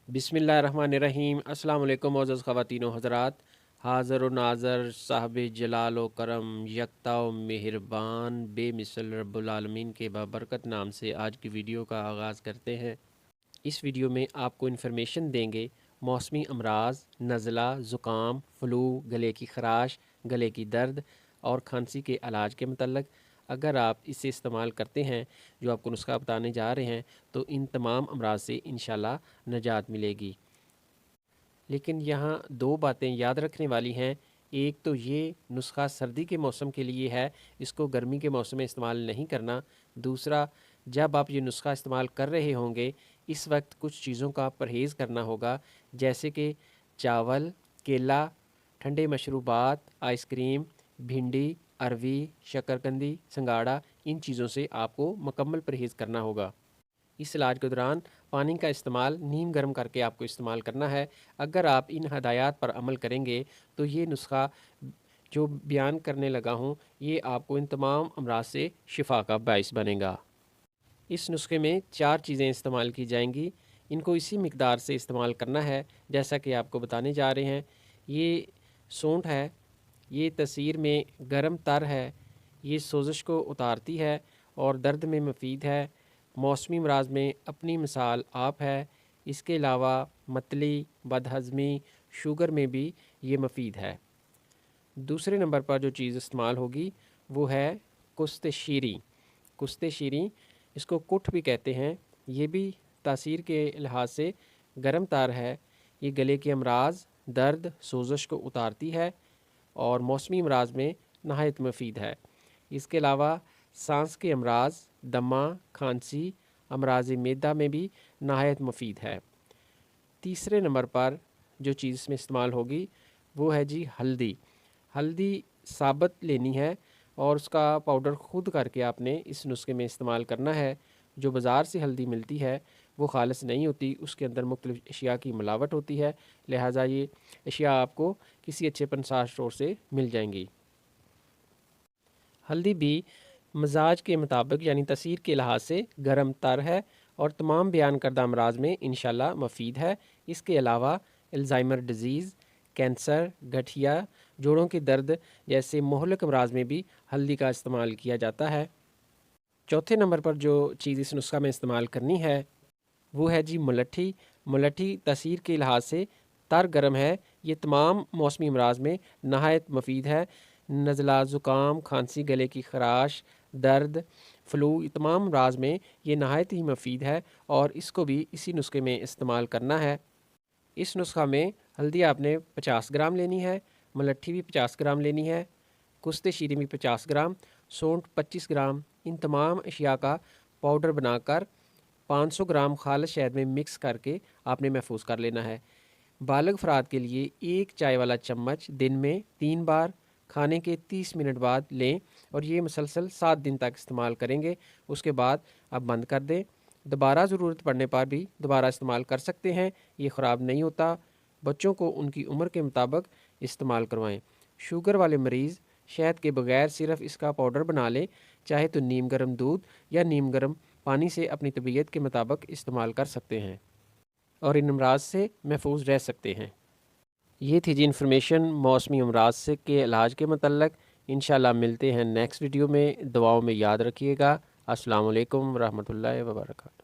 बिस्मिल्लाहिर्रहमानिर्रहीम। अस्सलाम वालेकुम मोअज़्ज़ज़ ख़वातीन व हज़रात। हाज़िर व नाज़र साहिब जलाल व करम यकता व मेहरबान बेमिसल रब्बुल आलमीन के बाबरकत नाम से आज की वीडियो का आगाज़ करते हैं। इस वीडियो में आपको इन्फॉर्मेशन देंगे मौसमी अमराज, नज़ला, ज़ुकाम, फ़्लू, गले की ख़राश, गले की दर्द और खांसी के इलाज के मतलब। अगर आप इसे इस्तेमाल करते हैं जो आपको नुस्खा बताने जा रहे हैं तो इन तमाम अमराज से इंशाल्लाह निजात मिलेगी। लेकिन यहाँ दो बातें याद रखने वाली हैं। एक तो ये नुस्खा सर्दी के मौसम के लिए है, इसको गर्मी के मौसम में इस्तेमाल नहीं करना। दूसरा, जब आप ये नुस्खा इस्तेमाल कर रहे होंगे इस वक्त कुछ चीज़ों का परहेज़ करना होगा, जैसे कि चावल, केला, ठंडे मशरूबात, आइसक्रीम, भिंडी, अरवी, शक्करकंदी, संगाड़ा, इन चीज़ों से आपको मुकम्मल परहेज़ करना होगा। इस इलाज के दौरान पानी का इस्तेमाल नीम गर्म करके आपको इस्तेमाल करना है। अगर आप इन हदायत पर अमल करेंगे तो ये नुस्खा जो बयान करने लगा हूँ ये आपको इन तमाम अमराज से शिफा का बाइस बनेगा। इस नुस्खे में 4 चीज़ें इस्तेमाल की जाएंगी। इनको इसी मिकदार से इस्तेमाल करना है जैसा कि आपको बताने जा रहे हैं। ये सूंठ है, ये तसीर में गर्म तर है, ये सोजिश को उतारती है और दर्द में मुफीद है। मौसमी अमराज में अपनी मिसाल आप है। इसके अलावा मतली, बदहज़मी, शुगर में भी ये मुफीद है। दूसरे नंबर पर जो चीज़ इस्तेमाल होगी वो है कुश्त शीरी। कुश्त शीरी, इसको कुठ भी कहते हैं। ये भी तासीर के लिहाज से गर्म तार है। ये गले के अमराज, दर्द, सोजिश को उतारती है और मौसमी अमराज में नहायत मुफीद है। इसके अलावा सांस के अमराज, दमा, खांसी, अमराज मैदा में भी नहायत मुफीद है। तीसरे नंबर पर जो चीज़ इसमें इस्तेमाल होगी वो है जी हल्दी। हल्दी साबुत लेनी है और उसका पाउडर ख़ुद करके आपने इस नुस्खे में इस्तेमाल करना है। जो बाज़ार से हल्दी मिलती है वो खालिस नहीं होती, उसके अंदर मुख्तलिफ़ अशिया की मिलावट होती है। लिहाजा ये अशिया आपको किसी अच्छे पंसार स्टोर से मिल जाएंगी। हल्दी भी मजाज के मुताबिक यानी तसीर के लिहाज से गर्म तर है और तमाम बयान करदा अमराज में इंशाल्लाह मुफीद है। इसके अलावा अल्ज़ाइमर डिज़ीज़, कैंसर, गठिया, जोड़ों के दर्द जैसे मोहलिक अमराज में भी हल्दी का इस्तेमाल किया जाता है। चौथे नंबर पर जो चीज़ इस नुस्खा में इस्तेमाल करनी है वो है जी मुलट्ठी। मुलट्ठी तसीर के लिहाज से तर गर्म है। ये तमाम मौसमी अमराज में नहायत मुफीद है। नज़ला, ज़ुकाम, खांसी, गले की ख़राश, दर्द, फ़्लू, ये तमाम अमराज में ये नहायत ही मुफीद है और इसको भी इसी नुस्खे में इस्तेमाल करना है। इस नुस्खा में हल्दी आपने 50 ग्राम लेनी है, मुलट्ठी भी 50 ग्राम लेनी है, कुश्ते शीरी भी 50 ग्राम, सौंठ 25 ग्राम। इन तमाम अशिया का पाउडर बनाकर 500 ग्राम खालिस शहद में मिक्स करके आपने महफूज कर लेना है। बालग अफराद के लिए 1 चाय वाला चम्मच दिन में 3 बार खाने के 30 मिनट बाद लें और ये मुसलसल 7 दिन तक इस्तेमाल करेंगे। उसके बाद आप बंद कर दें। दोबारा ज़रूरत पड़ने पर भी दोबारा इस्तेमाल कर सकते हैं, ये ख़राब नहीं होता। बच्चों को उनकी उम्र के मुताबिक इस्तेमाल करवाएं। शुगर वाले मरीज़ शहद के बगैर सिर्फ इसका पाउडर बना लें, चाहे तो नीम गर्म दूध या नीम गर्म पानी से अपनी तबीयत के मुताबिक इस्तेमाल कर सकते हैं और इन अमराज से महफूज रह सकते हैं। ये थी जी इन्फॉर्मेशन मौसमी अमराज से के इलाज के मतलब। इंशाल्लाह मिलते हैं नेक्स्ट वीडियो में। दुआओं में याद रखिएगा। अस्सलाम वालेकुम रहमतुल्लाहि व बरकातहू।